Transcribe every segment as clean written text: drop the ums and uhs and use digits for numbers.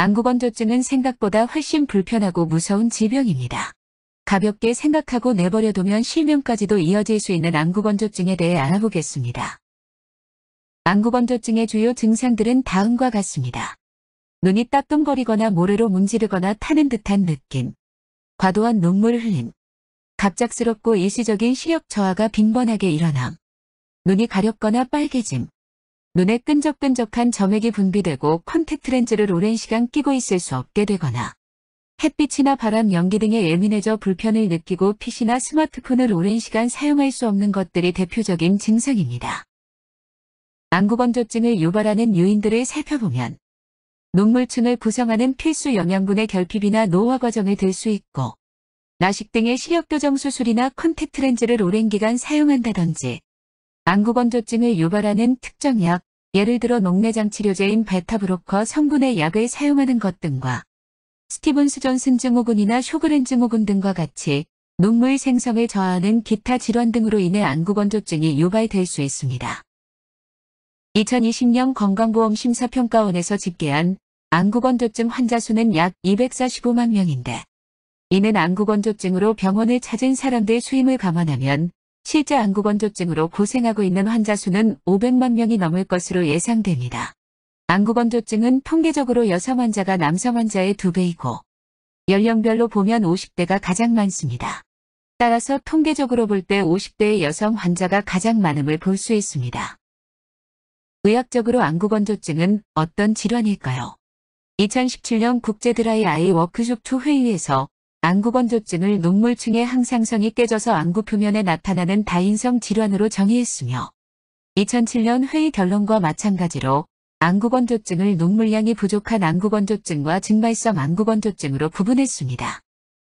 안구건조증은 생각보다 훨씬 불편하고 무서운 질병입니다. 가볍게 생각하고 내버려두면 실명까지도 이어질 수 있는 안구건조증에 대해 알아보겠습니다. 안구건조증의 주요 증상들은 다음과 같습니다. 눈이 따끔거리거나 모래로 문지르거나 타는 듯한 느낌, 과도한 눈물 흘림, 갑작스럽고 일시적인 시력 저하가 빈번하게 일어남, 눈이 가렵거나 빨개짐, 눈에 끈적끈적한 점액이 분비되고 콘택트 렌즈를 오랜 시간 끼고 있을 수 없게 되거나 햇빛이나 바람, 연기 등에 예민해져 불편을 느끼고 PC나 스마트폰을 오랜 시간 사용할 수 없는 것들이 대표적인 증상입니다. 안구건조증을 유발하는 요인들을 살펴보면 눈물층을 구성하는 필수 영양분의 결핍이나 노화 과정을 들 수 있고 라식 등의 시력교정 수술이나 콘택트 렌즈를 오랜 기간 사용한다든지 안구건조증을 유발하는 특정 약, 예를 들어 녹내장 치료제인 베타브로커 성분의 약을 사용하는 것 등과 스티븐스 존슨 증후군이나 쇼그렌 증후군 등과 같이 눈물 생성을 저하하는 기타 질환 등으로 인해 안구건조증이 유발될 수 있습니다. 2020년 건강보험심사평가원에서 집계한 안구건조증 환자 수는 약 245만 명인데 이는 안구건조증으로 병원을 찾은 사람들 수임을 감안하면 실제 안구건조증으로 고생하고 있는 환자 수는 500만 명이 넘을 것으로 예상됩니다. 안구건조증은 통계적으로 여성 환자가 남성 환자의 2배이고 연령별로 보면 50대가 가장 많습니다. 따라서 통계적으로 볼 때 50대의 여성 환자가 가장 많음을 볼 수 있습니다. 의학적으로 안구건조증은 어떤 질환일까요? 2017년 국제 드라이 아이 워크숍 2 회의에서 안구건조증을 눈물층의 항상성이 깨져서 안구 표면에 나타나는 다인성 질환으로 정의했으며 2007년 회의 결론과 마찬가지로 안구건조증을 눈물량이 부족한 안구건조증과 증발성 안구건조증으로 구분했습니다.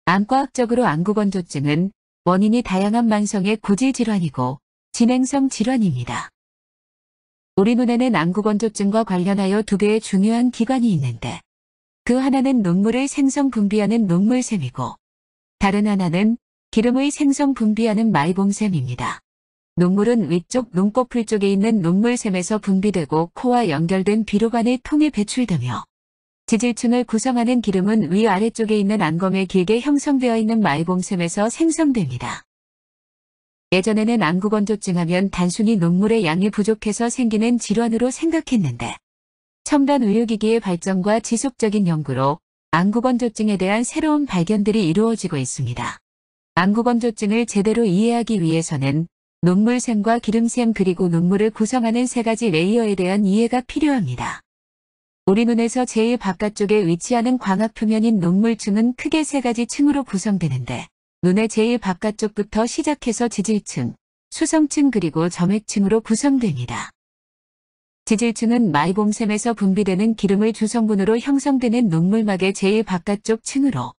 안과학적으로 안구건조증은 원인이 다양한 만성의 고질 질환이고 진행성 질환입니다. 우리 눈에는 안구건조증과 관련하여 2개의 중요한 기관이 있는데 그 하나는 눈물을 생성 분비하는 눈물샘이고 다른 하나는 기름의 생성 분비하는 마이봉샘입니다. 눈물은 위쪽 눈꺼풀 쪽에 있는 눈물샘에서 분비되고 코와 연결된 비로관을 통해 배출되며 지질층을 구성하는 기름은 위아래쪽에 있는 안검에 길게 형성되어 있는 마이봉샘에서 생성됩니다. 예전에는 안구건조증 하면 단순히 눈물의 양이 부족해서 생기는 질환으로 생각했는데 첨단 의료기기의 발전과 지속적인 연구로 안구건조증에 대한 새로운 발견들이 이루어지고 있습니다. 안구건조증을 제대로 이해하기 위해서는 눈물샘과 기름샘 그리고 눈물을 구성하는 3가지 레이어에 대한 이해가 필요합니다. 우리 눈에서 제일 바깥쪽에 위치하는 광학 표면인 눈물층은 크게 3가지 층으로 구성되는데 눈의 제일 바깥쪽부터 시작해서 지질층, 수성층 그리고 점액층으로 구성됩니다. 지질층은 마이봉샘에서 분비되는 기름의 주성분으로 형성되는 눈물막의 제일 바깥쪽 층으로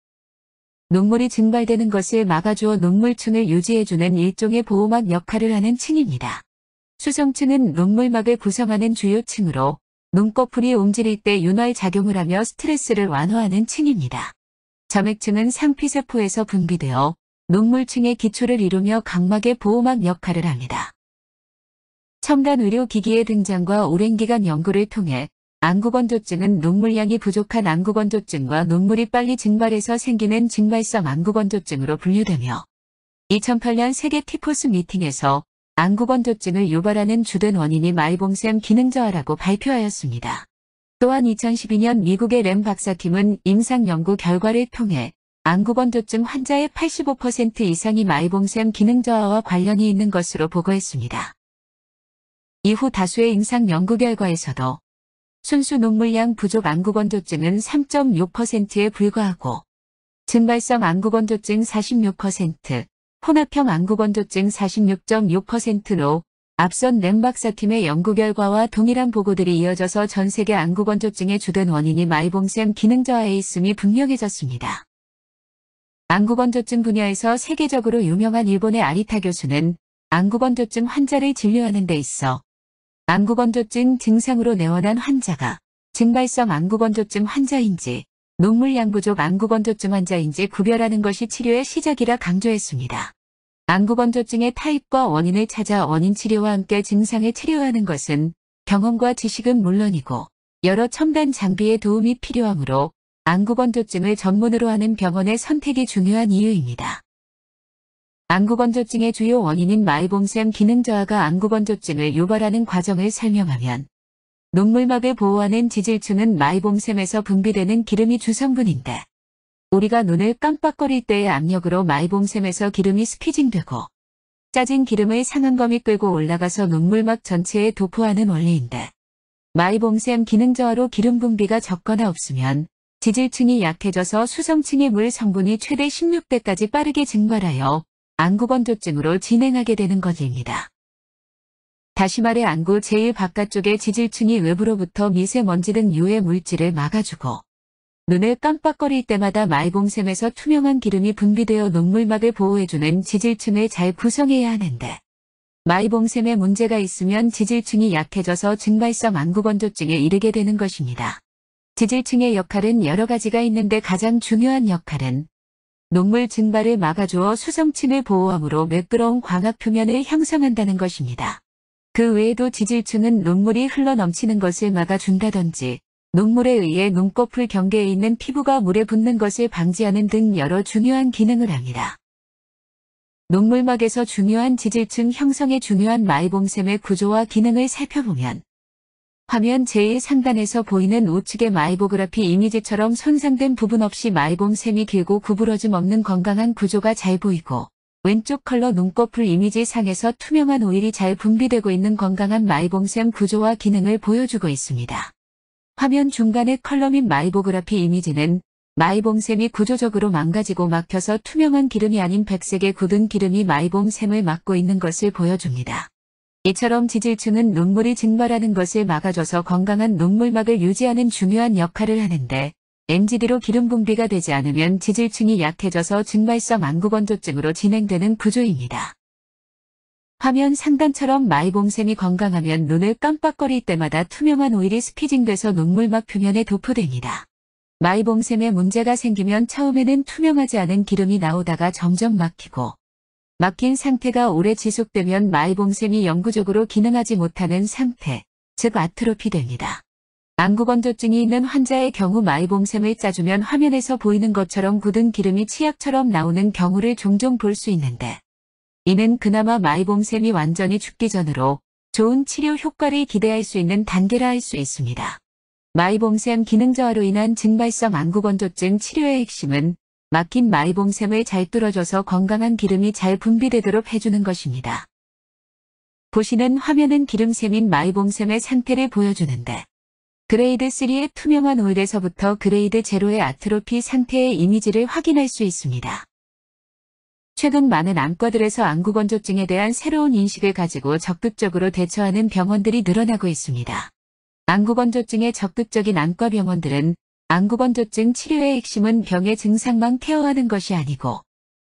눈물이 증발되는 것을 막아주어 눈물층을 유지해주는 일종의 보호막 역할을 하는 층입니다. 수성층은 눈물막을 구성하는 주요 층으로 눈꺼풀이 움직일 때 윤활 작용을 하며 스트레스를 완화하는 층입니다. 점액층은 상피세포에서 분비되어 눈물층의 기초를 이루며 각막의 보호막 역할을 합니다. 첨단 의료기기의 등장과 오랜 기간 연구를 통해 안구건조증은 눈물량이 부족한 안구건조증과 눈물이 빨리 증발해서 생기는 증발성 안구건조증으로 분류되며 2008년 세계 티포스 미팅에서 안구건조증을 유발하는 주된 원인이 마이봉샘 기능 저하라고 발표하였습니다. 또한 2012년 미국의 램 박사팀은 임상 연구 결과를 통해 안구건조증 환자의 85% 이상이 마이봉샘 기능 저하와 관련이 있는 것으로 보고했습니다. 이후 다수의 임상 연구 결과에서도 순수 눈물량 부족 안구건조증은 3.6%에 불과하고 증발성 안구건조증 46%, 혼합형 안구건조증 46.6%로 앞선 램 박사팀의 연구 결과와 동일한 보고들이 이어져서 전 세계 안구건조증의 주된 원인이 마이봉샘 기능 저하에 있음이 분명해졌습니다. 안구건조증 분야에서 세계적으로 유명한 일본의 아리타 교수는 안구건조증 환자를 진료하는 데 있어 안구건조증 증상으로 내원한 환자가 증발성 안구건조증 환자인지 눈물량 부족 안구건조증 환자인지 구별하는 것이 치료의 시작이라 강조했습니다. 안구건조증의 타입과 원인을 찾아 원인 치료와 함께 증상을 치료하는 것은 경험과 지식은 물론이고 여러 첨단 장비의 도움이 필요하므로 안구건조증을 전문으로 하는 병원의 선택이 중요한 이유입니다. 안구건조증의 주요 원인인 마이봄샘 기능 저하가 안구건조증을 유발하는 과정을 설명하면, 눈물막을 보호하는 지질층은 마이봄샘에서 분비되는 기름이 주성분인데, 우리가 눈을 깜빡거릴 때의 압력으로 마이봄샘에서 기름이 스피징되고 짜진 기름을 상안검이 끌고 올라가서 눈물막 전체에 도포하는 원리인데, 마이봄샘 기능 저하로 기름 분비가 적거나 없으면 지질층이 약해져서 수성층의 물 성분이 최대 16배까지 빠르게 증발하여 안구건조증으로 진행하게 되는 것입니다. 다시 말해 안구 제일 바깥쪽의 지질층이 외부로부터 미세먼지 등 유해 물질을 막아주고, 눈을 깜빡거릴 때마다 마이봄샘에서 투명한 기름이 분비되어 눈물막을 보호해주는 지질층을 잘 구성해야 하는데, 마이봄샘에 문제가 있으면 지질층이 약해져서 증발성 안구건조증에 이르게 되는 것입니다. 지질층의 역할은 여러 가지가 있는데 가장 중요한 역할은 눈물 증발을 막아주어 수성층을 보호하므로 매끄러운 광학 표면을 형성한다는 것입니다. 그 외에도 지질층은 눈물이 흘러넘치는 것을 막아준다든지, 눈물에 의해 눈꺼풀 경계에 있는 피부가 물에 붙는 것을 방지하는 등 여러 중요한 기능을 합니다. 눈물막에서 중요한 지질층 형성에 중요한 마이봄샘의 구조와 기능을 살펴보면, 화면 제일 상단에서 보이는 우측의 마이보그라피 이미지처럼 손상된 부분 없이 마이봄샘이 길고 구부러짐 없는 건강한 구조가 잘 보이고, 왼쪽 컬러 눈꺼풀 이미지 상에서 투명한 오일이 잘 분비되고 있는 건강한 마이봄샘 구조와 기능을 보여주고 있습니다. 화면 중간의 컬러 및 마이보그라피 이미지는 마이봄샘이 구조적으로 망가지고 막혀서 투명한 기름이 아닌 백색의 굳은 기름이 마이봄샘을 막고 있는 것을 보여줍니다. 이처럼 지질층은 눈물이 증발하는 것을 막아줘서 건강한 눈물막을 유지하는 중요한 역할을 하는데, NGD로 기름 분비가 되지 않으면 지질층이 약해져서 증발성 안구건조증으로 진행되는 구조입니다. 화면 상단처럼 마이봄샘이 건강하면 눈을 깜빡거릴 때마다 투명한 오일이 스피징돼서 눈물막 표면에 도포됩니다. 마이봄샘에 문제가 생기면 처음에는 투명하지 않은 기름이 나오다가 점점 막히고, 막힌 상태가 오래 지속되면 마이봄샘이 영구적으로 기능하지 못하는 상태, 즉 아트로피됩니다. 안구건조증이 있는 환자의 경우 마이봄샘을 짜주면 화면에서 보이는 것처럼 굳은 기름이 치약처럼 나오는 경우를 종종 볼 수 있는데, 이는 그나마 마이봄샘이 완전히 죽기 전으로 좋은 치료 효과를 기대할 수 있는 단계라 할 수 있습니다. 마이봄샘 기능 저하로 인한 증발성 안구건조증 치료의 핵심은 막힌 마이봄샘을 잘 뚫어줘서 건강한 기름이 잘 분비되도록 해주는 것입니다. 보시는 화면은 기름샘인 마이봄샘의 상태를 보여주는데, 그레이드 3의 투명한 오일에서부터 그레이드 0의 아트로피 상태의 이미지를 확인할 수 있습니다. 최근 많은 안과들에서 안구건조증에 대한 새로운 인식을 가지고 적극적으로 대처하는 병원들이 늘어나고 있습니다. 안구건조증에 적극적인 안과병원들은 안구건조증 치료의 핵심은 병의 증상만 케어하는 것이 아니고,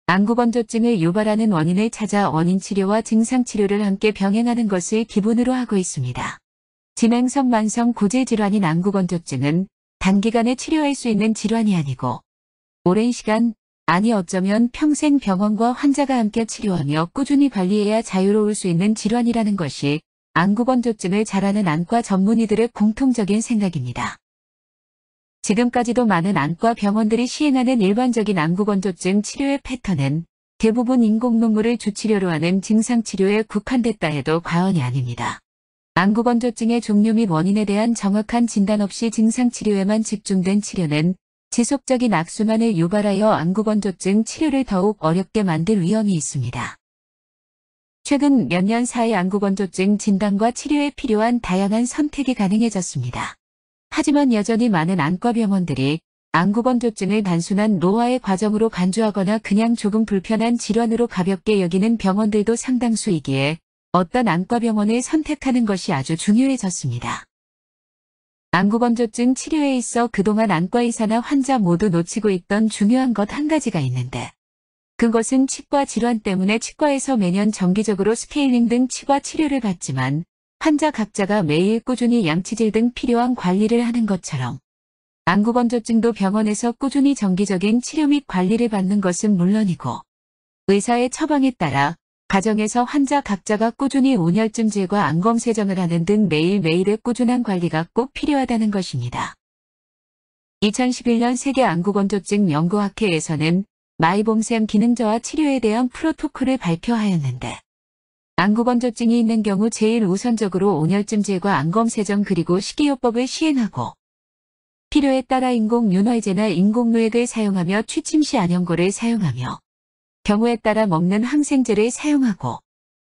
안구건조증을 유발하는 원인을 찾아 원인 치료와 증상 치료를 함께 병행하는 것을 기본으로 하고 있습니다. 진행성 만성 고질 질환인 안구건조증은 단기간에 치료할 수 있는 질환이 아니고, 오랜 시간, 아니 어쩌면 평생 병원과 환자가 함께 치료하며 꾸준히 관리해야 자유로울 수 있는 질환이라는 것이 안구건조증을 잘하는 안과 전문의들의 공통적인 생각입니다. 지금까지도 많은 안과 병원들이 시행하는 일반적인 안구건조증 치료의 패턴은 대부분 인공 눈물을 주치료로 하는 증상치료에 국한됐다 해도 과언이 아닙니다. 안구건조증의 종류 및 원인에 대한 정확한 진단 없이 증상치료에만 집중된 치료는 지속적인 악순환을 유발하여 안구건조증 치료를 더욱 어렵게 만들 위험이 있습니다. 최근 몇 년 사이 안구건조증 진단과 치료에 필요한 다양한 선택이 가능해졌습니다. 하지만 여전히 많은 안과병원들이 안구건조증을 단순한 노화의 과정으로 간주하거나 그냥 조금 불편한 질환으로 가볍게 여기는 병원들도 상당수이기에 어떤 안과병원을 선택하는 것이 아주 중요해졌습니다. 안구건조증 치료에 있어 그동안 안과의사나 환자 모두 놓치고 있던 중요한 것 한 가지가 있는데, 그것은 치과 질환 때문에 치과에서 매년 정기적으로 스케일링 등 치과 치료를 받지만 환자 각자가 매일 꾸준히 양치질 등 필요한 관리를 하는 것처럼 안구건조증도 병원에서 꾸준히 정기적인 치료 및 관리를 받는 것은 물론이고 의사의 처방에 따라 가정에서 환자 각자가 꾸준히 온열증제과 암검세정을 하는 등 매일매일의 꾸준한 관리가 꼭 필요하다는 것입니다. 2011년 세계안구건조증 연구학회에서는 마이봄샘 기능 저하 치료에 대한 프로토콜을 발표하였는데 안구건조증이 있는 경우 제일 우선적으로 온열증제과 암검세정 그리고 식이요법을 시행하고 필요에 따라 인공윤활제나 인공노액을 사용하며 취침 시 안연고를 사용하며 경우에 따라 먹는 항생제를 사용하고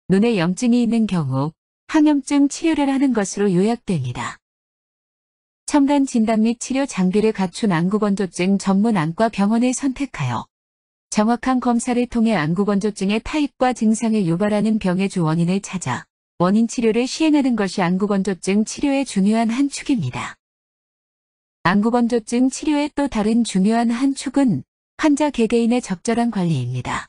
눈에 염증이 있는 경우 항염증 치료를 하는 것으로 요약됩니다. 첨단 진단 및 치료 장비를 갖춘 안구건조증 전문 안과 병원을 선택하여 정확한 검사를 통해 안구건조증의 타입과 증상을 유발하는 병의 주 원인을 찾아 원인 치료를 시행하는 것이 안구건조증 치료의 중요한 한 축입니다. 안구건조증 치료의 또 다른 중요한 한 축은 환자 개개인의 적절한 관리입니다.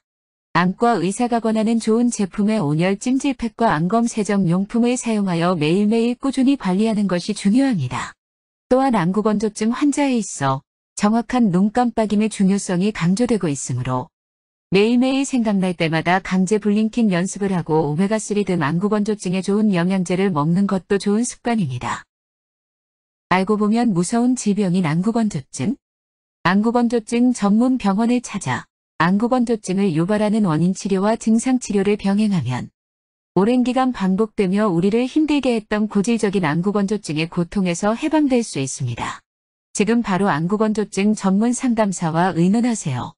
안과 의사가 권하는 좋은 제품의 온열 찜질팩과 안검세정 용품을 사용하여 매일매일 꾸준히 관리하는 것이 중요합니다. 또한 안구건조증 환자에 있어 정확한 눈 깜빡임의 중요성이 강조되고 있으므로 매일매일 생각날 때마다 강제 블링킹 연습을 하고 오메가3 등 안구건조증에 좋은 영양제를 먹는 것도 좋은 습관입니다. 알고 보면 무서운 질병인 안구건조증. 안구건조증 전문 병원을 찾아 안구건조증을 유발하는 원인 치료와 증상 치료를 병행하면 오랜 기간 반복되며 우리를 힘들게 했던 고질적인 안구건조증의 고통에서 해방될 수 있습니다. 지금 바로 안구건조증 전문 상담사와 의논하세요.